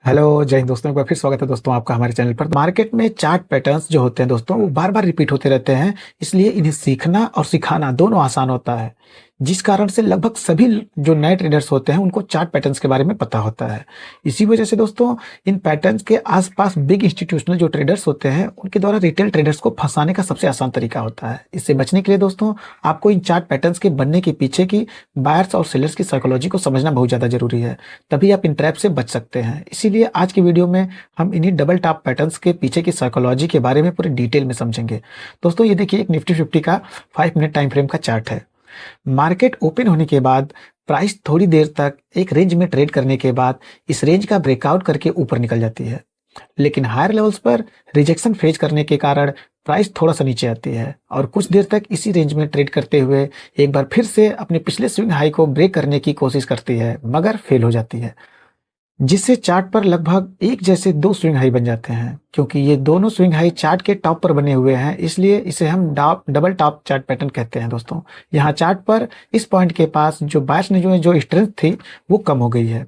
Hello जय हिंद दोस्तों, एक बार फिर स्वागत है दोस्तों आपका हमारे चैनल पर। मार्केट में चार्ट पैटर्न्स जो होते हैं दोस्तों वो बार बार रिपीट होते रहते हैं, इसलिए इन्हें सीखना और सिखाना दोनों आसान होता है, जिस कारण से लगभग सभी जो नए ट्रेडर्स होते हैं उनको चार्ट पैटर्न्स के बारे में पता होता है। इसी वजह से दोस्तों इन पैटर्न्स के आसपास बिग इंस्टीट्यूशनल जो ट्रेडर्स होते हैं उनके द्वारा रिटेल ट्रेडर्स को फंसाने का सबसे आसान तरीका होता है। इससे बचने के लिए दोस्तों आपको इन चार्ट पैटर्न्स के बनने के पीछे की बायर्स और सेलर्स की साइकोलॉजी को समझना बहुत ज़्यादा जरूरी है, तभी आप इन ट्रैप से बच सकते हैं। इसीलिए आज की वीडियो में हम इन्हीं डबल टॉप पैटर्न्स के पीछे की साइकोलॉजी के बारे में पूरे डिटेल में समझेंगे। दोस्तों ये देखिए, एक निफ्टी 50 का 5 मिनट टाइम फ्रेम का चार्ट है। मार्केट ओपन होने के बाद प्राइस थोड़ी देर तक एक रेंज में ट्रेड करने के बाद इस रेंज का ब्रेकआउट करके ऊपर निकल जाती है, लेकिन हायर लेवल्स पर रिजेक्शन फेज करने के कारण प्राइस थोड़ा सा नीचे आती है और कुछ देर तक इसी रेंज में ट्रेड करते हुए एक बार फिर से अपने पिछले स्विंग हाई को ब्रेक करने की कोशिश करती है, मगर फेल हो जाती है, जिससे चार्ट पर लगभग एक जैसे दो स्विंग हाई बन जाते हैं। क्योंकि ये दोनों स्विंग हाई चार्ट के टॉप पर बने हुए हैं, इसलिए इसे हम डबल टॉप चार्ट पैटर्न कहते हैं। दोस्तों यहाँ चार्ट पर इस पॉइंट के पास जो बायर्स ने जो स्ट्रेंथ थी वो कम हो गई है,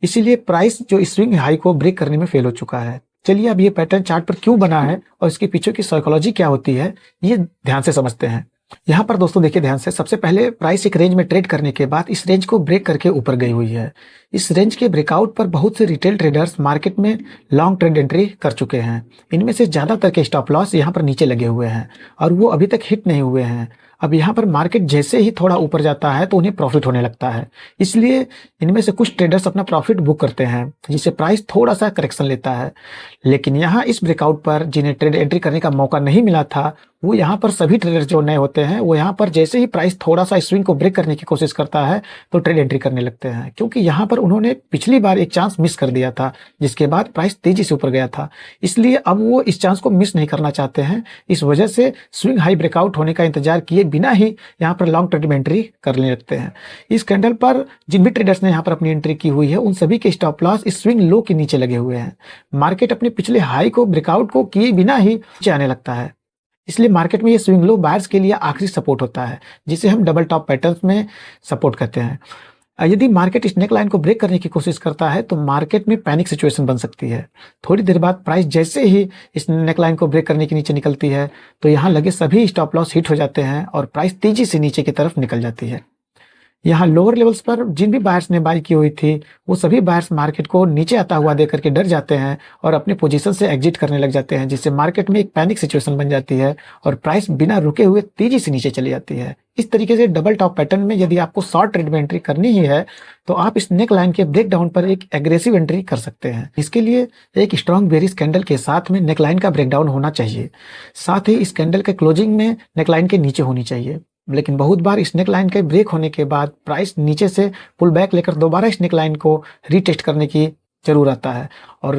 इसीलिए प्राइस जो इस स्विंग हाई को ब्रेक करने में फेल हो चुका है। चलिए अब ये पैटर्न चार्ट पर क्यों बना है और इसके पीछे की साइकोलॉजी क्या होती है ये ध्यान से समझते हैं। यहाँ पर दोस्तों देखिए ध्यान से, सबसे पहले प्राइस एक रेंज में ट्रेड करने के बाद इस रेंज को ब्रेक करके ऊपर गई हुई है। इस रेंज के ब्रेकआउट पर बहुत से रिटेल ट्रेडर्स मार्केट में लॉन्ग ट्रेड एंट्री कर चुके हैं। इनमें से ज्यादातर के स्टॉप लॉस यहाँ पर नीचे लगे हुए हैं और वो अभी तक हिट नहीं हुए हैं। अब यहाँ पर मार्केट जैसे ही थोड़ा ऊपर जाता है तो उन्हें प्रॉफिट होने लगता है, इसलिए इनमें से कुछ ट्रेडर्स अपना प्रॉफिट बुक करते हैं, जिससे प्राइस थोड़ा सा करेक्शन लेता है। लेकिन यहाँ इस ब्रेकआउट पर जिन्हें ट्रेड एंट्री करने का मौका नहीं मिला था, वो यहाँ पर सभी ट्रेडर्स जो नए होते हैं वो यहाँ पर जैसे ही प्राइस थोड़ा सा स्विंग को ब्रेक करने की कोशिश करता है तो ट्रेड एंट्री करने लगते हैं, क्योंकि यहाँ पर उन्होंने पिछली बार एक चांस मिस कर दिया था जिसके बाद प्राइस तेजी से ऊपर गया था। इसलिए अब वो इस चांस को मिस नहीं करना चाहते हैं। इस वजह से स्विंग हाई ब्रेकआउट होने का इंतजार किए बिना ही यहाँ पर लॉन्ग ट्रेड में एंट्री करने लगते हैं। इस कैंडल पर जिन भी ट्रेडर्स ने यहाँ पर अपनी एंट्री की हुई है उन सभी के स्टॉप लॉस इस स्विंग लो के नीचे लगे हुए हैं। मार्केट अपने पिछले हाई को ब्रेकआउट को किए बिना ही नीचे आने लगता है, इसलिए मार्केट में ये स्विंग लो बायर्स के लिए आखिरी सपोर्ट होता है, जिसे हम डबल टॉप पैटर्न्स में सपोर्ट करते हैं। यदि मार्केट इस नेक लाइन को ब्रेक करने की कोशिश करता है तो मार्केट में पैनिक सिचुएशन बन सकती है। थोड़ी देर बाद प्राइस जैसे ही इस नेक लाइन को ब्रेक करने के नीचे निकलती है तो यहाँ लगे सभी स्टॉप लॉस हिट हो जाते हैं और प्राइस तेजी से नीचे की तरफ निकल जाती है। यहाँ लोअर लेवल्स पर जिन भी बायर्स ने बाई की हुई थी वो सभी बायर्स मार्केट को नीचे आता हुआ देख करके डर जाते हैं और अपने पोजीशन से एग्जिट करने लग जाते हैं, जिससे मार्केट में एक पैनिक सिचुएशन बन जाती है और प्राइस बिना रुके हुए तेजी से नीचे चली जाती है। इस तरीके से डबल टॉप पैटर्न में यदि आपको शॉर्ट ट्रेड में एंट्री करनी ही है तो आप इस नेक लाइन के ब्रेक डाउन पर एक एग्रेसिव एंट्री कर सकते हैं। इसके लिए एक स्ट्रॉन्ग बेरिश कैंडल के साथ में नेक लाइन का ब्रेकडाउन होना चाहिए, साथ ही इस कैंडल के क्लोजिंग में नेक लाइन के नीचे होनी चाहिए। लेकिन बहुत बार इस नेक लाइन के ब्रेक होने के बाद प्राइस नीचे से पुल बैक लेकर दोबारा इस नेक लाइन को रीटेस्ट करने की जरूर आता है और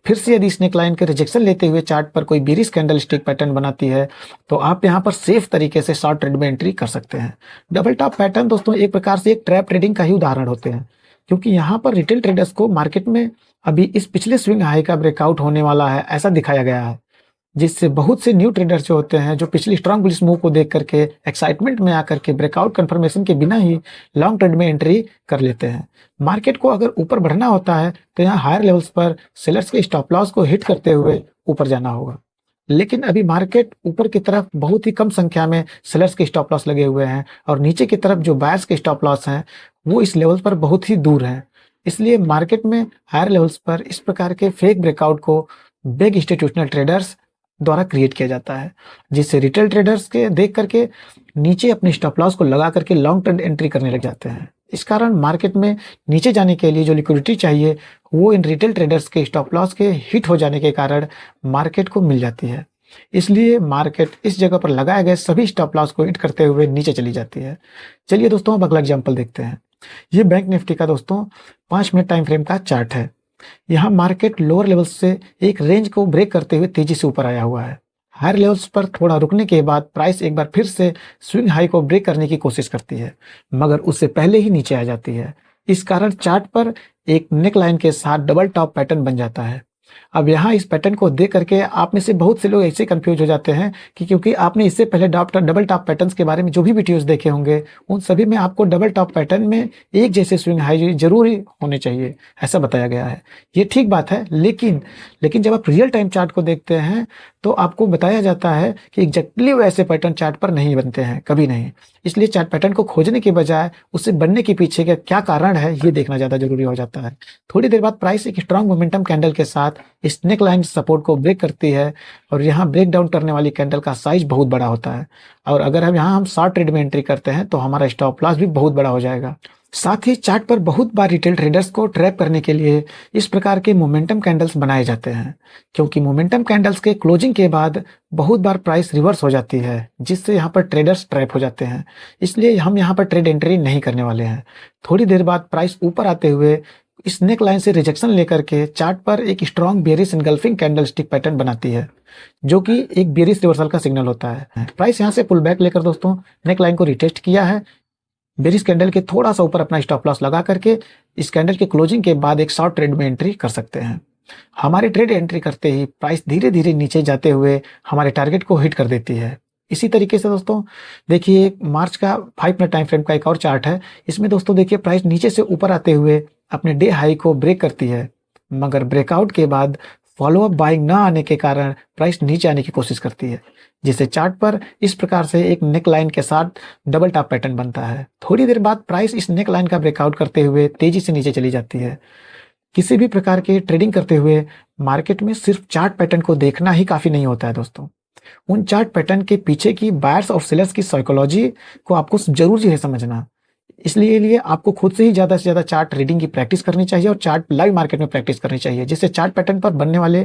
फिर से यदि इस नेक लाइन के रिजेक्शन लेते हुए चार्ट पर कोई बेरिश कैंडल स्टिक पैटर्न बनाती है तो आप यहाँ पर सेफ तरीके से शॉर्ट ट्रेड में एंट्री कर सकते हैं। डबल टॉप पैटर्न दोस्तों एक प्रकार से एक ट्रैप ट्रेडिंग का ही उदाहरण होते हैं, क्योंकि यहाँ पर रिटेल ट्रेडर्स को मार्केट में अभी इस पिछले स्विंग हाई का ब्रेकआउट होने वाला है ऐसा दिखाया गया है, जिससे बहुत से न्यू ट्रेडर्स जो होते हैं जो पिछली स्ट्रॉन्ग बुलिश मूव को देख करके एक्साइटमेंट में आकर के ब्रेकआउट कंफर्मेशन के बिना ही लॉन्ग ट्रेड में एंट्री कर लेते हैं। मार्केट को अगर ऊपर बढ़ना होता है तो यहाँ हायर लेवल्स पर सेलर्स के स्टॉप लॉस को हिट करते हुए ऊपर जाना होगा, लेकिन अभी मार्केट ऊपर की तरफ बहुत ही कम संख्या में सेलर्स के स्टॉप लॉस लगे हुए हैं और नीचे की तरफ जो बायर्स के स्टॉप लॉस हैं वो इस लेवल पर बहुत ही दूर हैं। इसलिए मार्केट में हायर लेवल्स पर इस प्रकार के फेक ब्रेकआउट को बिग इंस्टीट्यूशनल ट्रेडर्स द्वारा क्रिएट किया जाता है, जिससे रिटेल ट्रेडर्स के देख करके नीचे अपने स्टॉप लॉस को लगा करके लॉन्ग ट्रेड एंट्री करने लग जाते हैं। इस कारण मार्केट में नीचे जाने के लिए जो लिक्विडिटी चाहिए वो इन रिटेल ट्रेडर्स के स्टॉप लॉस के हिट हो जाने के कारण मार्केट को मिल जाती है। इसलिए मार्केट इस जगह पर लगाए गए सभी स्टॉप लॉस को हिट करते हुए नीचे चली जाती है। चलिए दोस्तों अब अगला एग्जाम्पल देखते हैं। ये बैंक निफ्टी का दोस्तों 5 मिनट टाइम फ्रेम का चार्ट है। यहाँ मार्केट लोअर लेवल से एक रेंज को ब्रेक करते हुए तेजी से ऊपर आया हुआ है। हायर लेवल्स पर थोड़ा रुकने के बाद प्राइस एक बार फिर से स्विंग हाई को ब्रेक करने की कोशिश करती है, मगर उससे पहले ही नीचे आ जाती है। इस कारण चार्ट पर एक नेक लाइन के साथ डबल टॉप पैटर्न बन जाता है। अब यहाँ इस पैटर्न को देख करके आप में से बहुत से लोग ऐसे कंफ्यूज हो जाते हैं कि क्योंकि आपने इससे पहले डबल टॉप पैटर्न्स के बारे में जो भी वीडियोस देखे होंगे उन सभी में आपको डबल टॉप पैटर्न में एक जैसे स्विंग हाई जरूर होने चाहिए, ऐसा बताया गया है। ये ठीक बात है, लेकिन जब आप रियल टाइम चार्ट को देखते हैं तो आपको बताया जाता है कि एग्जैक्टली वैसे पैटर्न चार्ट पर नहीं बनते हैं, कभी नहीं। इसलिए चार्ट पैटर्न को खोजने के बजाय उससे बनने के पीछे का क्या कारण है ये देखना ज़्यादा जरूरी हो जाता है। थोड़ी देर बाद प्राइस एक स्ट्रांग मोमेंटम कैंडल के साथ स्नेक लाइन सपोर्ट को ब्रेक करती है और यहाँ ब्रेक डाउन करने वाली कैंडल का साइज बहुत बड़ा होता है और अगर हम शॉर्ट ट्रेड में एंट्री करते हैं तो हमारा स्टॉप लॉस भी बहुत बड़ा हो जाएगा। साथ ही चार्ट पर बहुत बार रिटेल ट्रेडर्स को ट्रैप करने के लिए इस प्रकार के मोमेंटम कैंडल्स बनाए जाते हैं, क्योंकि मोमेंटम कैंडल्स के क्लोजिंग के बाद बहुत बार प्राइस रिवर्स हो जाती है जिससे यहाँ पर ट्रेडर्स ट्रैप हो जाते हैं। इसलिए हम यहाँ पर ट्रेड एंट्री नहीं करने वाले हैं। थोड़ी देर बाद प्राइस ऊपर आते हुए स्नेक लाइन से रिजेक्शन लेकर के चार्ट पर एक strong bearish engulfing candle stick pattern बनाती है जो कि एक बेरिश रिवर्सल का सिग्नल होता है। प्राइस यहाँ से पुल बैक लेकर दोस्तों नेक लाइन को रिटेस्ट किया है। बेरिश कैंडल के थोड़ा सा ऊपर अपना स्टॉप लॉस लगा करके इस कैंडल के क्लोजिंग के बाद एक शॉर्ट ट्रेड में एंट्री कर सकते हैं। हमारे ट्रेड एंट्री करते ही प्राइस धीरे धीरे नीचे जाते हुए हमारे टारगेट को हिट कर देती है। इसी तरीके से दोस्तों देखिए मार्च का 5 मिनट टाइम फ्रेम का एक और चार्ट है। इसमें दोस्तों देखिए प्राइस नीचे से ऊपर आते हुए अपने डे हाई को ब्रेक करती है, मगर ब्रेकआउट के बाद फॉलोअप बाइंग ना आने के कारण प्राइस नीचे आने की कोशिश करती है, जिससे चार्ट पर इस प्रकार से एक नेक लाइन के साथ डबल टॉप पैटर्न बनता है। थोड़ी देर बाद प्राइस इस नेक लाइन का ब्रेकआउट करते हुए तेजी से नीचे चली जाती है। किसी भी प्रकार के ट्रेडिंग करते हुए मार्केट में सिर्फ चार्ट पैटर्न को देखना ही काफी नहीं होता है दोस्तों, उन चार्ट पैटर्न के पीछे की बायर्स और सेलर्स की साइकोलॉजी को आपको जरूरी है समझना। इसलिए आपको खुद से ही ज़्यादा से ज़्यादा चार्ट रीडिंग की प्रैक्टिस करनी चाहिए और चार्ट लाइव मार्केट में प्रैक्टिस करनी चाहिए, जिससे चार्ट पैटर्न पर बनने वाले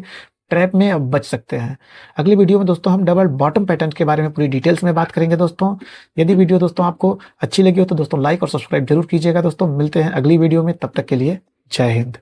ट्रैप में अब बच सकते हैं। अगली वीडियो में दोस्तों हम डबल बॉटम पैटर्न के बारे में पूरी डिटेल्स में बात करेंगे दोस्तों। यदि वीडियो दोस्तों आपको अच्छी लगी हो तो दोस्तों लाइक और सब्सक्राइब जरूर कीजिएगा दोस्तों। मिलते हैं अगली वीडियो में, तब तक के लिए जय हिंद।